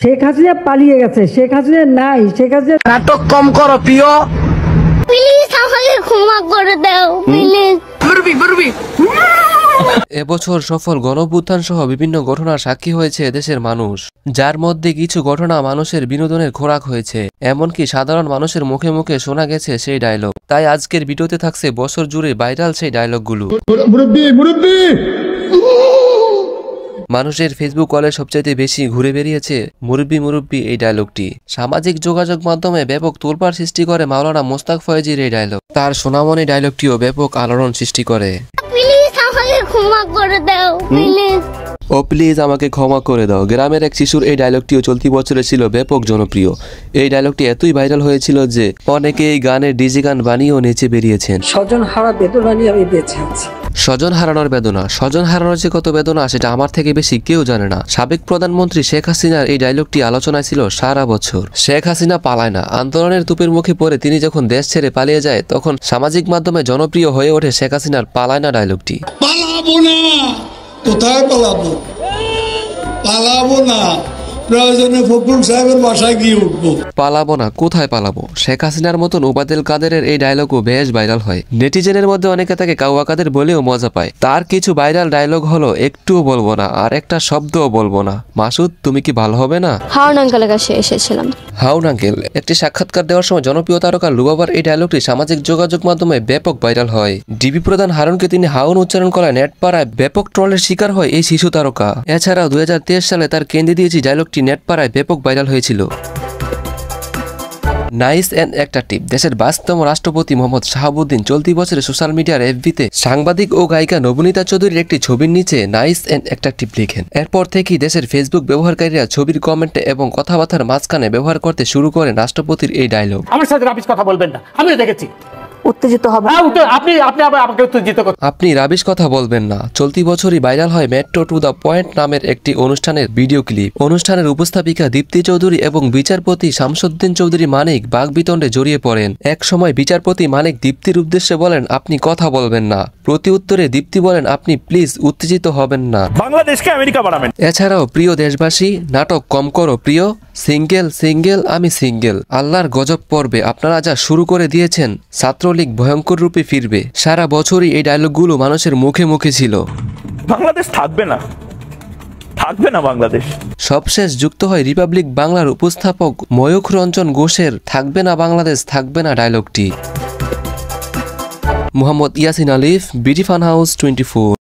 শেখ হাসিনা পালিয়ে গেছে, শেখ হাসিনা নাই, শেখ হাসিনা। নাটক কম করো প্রিয়, প্লিজ আমাকে ক্ষমা করে দাও প্লিজ। এবছর সফল গণঅভ্যুত্থান সহ বিভিন্ন ঘটনার সাক্ষী হয়েছে দেশের মানুষ, যার মধ্যে কিছু ঘটনা মানুষের বিনোদনের খোরাক হয়েছে, এমনকি সাধারণ মানুষের মুখে মুখে শোনা গেছে সেই ডায়লগ। তাই আজকের ভিডিওতে থাকছে বছর জুড়ে ভাইরাল সেই ডায়লগগুলো। মানুষের ফেসবুক কলে সবচাইতে বেশি ঘুরে বেরিয়েছে মুরব্বি মুরব্বি এই ডায়লগটি। সামাজিক যোগাযোগ মাধ্যমে ব্যাপক তোলপাড় সৃষ্টি করে মাওলানা মোস্তাক ফয়েজির এই ডায়লগ। তার সোনামণি ডায়লগটিও ব্যাপক আলোড়ন সৃষ্টি করে। প্লিজ আমাকে ক্ষমা করে দাও প্লিজ। ও প্লিজ আমাকে ক্ষমা করে দাও। গ্রামের এক শিশুর এই ডায়লগটিও চলতি বছরে ছিল ব্যাপক জনপ্রিয়। এই ডায়লগটি এতই ভাইরাল হয়েছিল যে অনেকে এই গানের ডিজে গান বানিয়েও নেচে বেরিয়েছেন। স্বজন হারা বেদনা নিয়ে আমি বেঁচে আছি। স্বজন হারানোর বেদনা, স্বজন হারানোর যে কত বেদনা সেটা আমার থেকে বেশি কেউ জানে না। সাবেক প্রধানমন্ত্রী শেখ হাসিনার এই ডায়লগটি আলোচনায় ছিল সারা বছর। শেখ হাসিনা পালায় না, আন্দোলনের তুপের মুখে পড়ে তিনি যখন দেশ ছেড়ে পালিয়ে যায় তখন সামাজিক মাধ্যমে জনপ্রিয় হয়ে ওঠে শেখ হাসিনার পালায় না ডায়লগটি। পালাবো না, কোথায় পালাবো? পালাবো না, প্রয়োজনে ফখরুল সাহেবের বাসায় গিয়ে উঠবো। পালাবো না, কোথায় পালাবো? শেখ হাসিনার মতন ওবায়দুল কাদেরের এই ডায়লগও বেশ ভাইরাল হয়। নেটিজেনের মধ্যে অনেকে তাকে কাউয়া কাদের বলেও মজা পায়। তার কিছু ভাইরাল ডায়লগ হলো একটুও বলবো না আর একটা শব্দও বলবো না। মাসুদ তুমি কি ভালো হবে না? হাউন আঙ্কেলের কাছে এসেছিলাম। হাউন আঙ্কেল। একটি সাক্ষাৎকার দেওয়ার সময় জনপ্রিয় তারকা লুবাবার এই ডায়লগটি সামাজিক যোগাযোগ মাধ্যমে ব্যাপক ভাইরাল হয়। ডিবি প্রধান হারুনকে তিনি হাউন উচ্চারণ করায় নেটপাড়ায় ব্যাপক ট্রলের শিকার হয় এই শিশু তারকা। এছাড়াও 2023 সালে তার কেন্দ্রে দিয়েছি ডায়লগটি নেটপাড়ায় ব্যাপক ভাইরাল হয়েছিল। Nice and attractive. দেশের 22তম রাষ্ট্রপতি মোহাম্মদ শাহাবুদ্দিন চলতি বছরে সোশ্যাল মিডিয়ার এফবিতে সাংবাদিক ও গায়িকা নবনীতা চৌধুরীর একটি ছবির নিচে নাইস অ্যান্ড অ্যাট্রাকটিভ লিখেন। এরপর থেকেই দেশের ফেসবুক ব্যবহারকারীরা ছবির কমেন্টে এবং কথাবার্তার মাঝখানে ব্যবহার করতে শুরু করেন রাষ্ট্রপতির এই ডায়লগ। আমার সাথে রাবিশ কথা বলবেন না, আমি দেখেছি। উত্তেজিত হবে, আপনি রাবিশ কথা বলবেন না। চলতি বছরই ভাইরাল হয় মেট্রো টু দ্য পয়েন্ট নামের একটি অনুষ্ঠানের ভিডিও ক্লিপ। অনুষ্ঠানের উপস্থাপিকা দীপ্তি চৌধুরী এবং বিচারপতি শামসুদ্দিন চৌধুরী মানিক বাগবিতণ্ডে জড়িয়ে পড়েন। এক সময় বিচারপতি মানিক দীপ্তির উদ্দেশ্যে বলেন আপনি কথা বলবেন না। প্রতি উত্তরে দীপ্তি বলেন আপনি প্লিজ উত্তেজিত হবেন না, বাংলাদেশকে আমেরিকা বানাবেন। এছাড়াও প্রিয় দেশবাসী, নাটক কম করো প্রিয়, সিঙ্গেল সিঙ্গেল আমি সিঙ্গেল, আল্লাহর গজব পড়বে, আপনারা যা শুরু করে দিয়েছেন, ছাত্রলীগ ভয়ঙ্কর রূপে ফিরবে। সারা বছরই এই ডায়লগগুলো মানুষের মুখে মুখে ছিল। বাংলাদেশ থাকবে না, থাকবে না বাংলাদেশ। সবশেষ যুক্ত হয় রিপাবলিক বাংলার উপস্থাপক ময়ূখ রঞ্জন ঘোষের থাকবে না বাংলাদেশ থাকবে না ডায়লগটি। মোহাম্মদ ইয়াসিন আলিফ, বিডি ফান হাউস 24।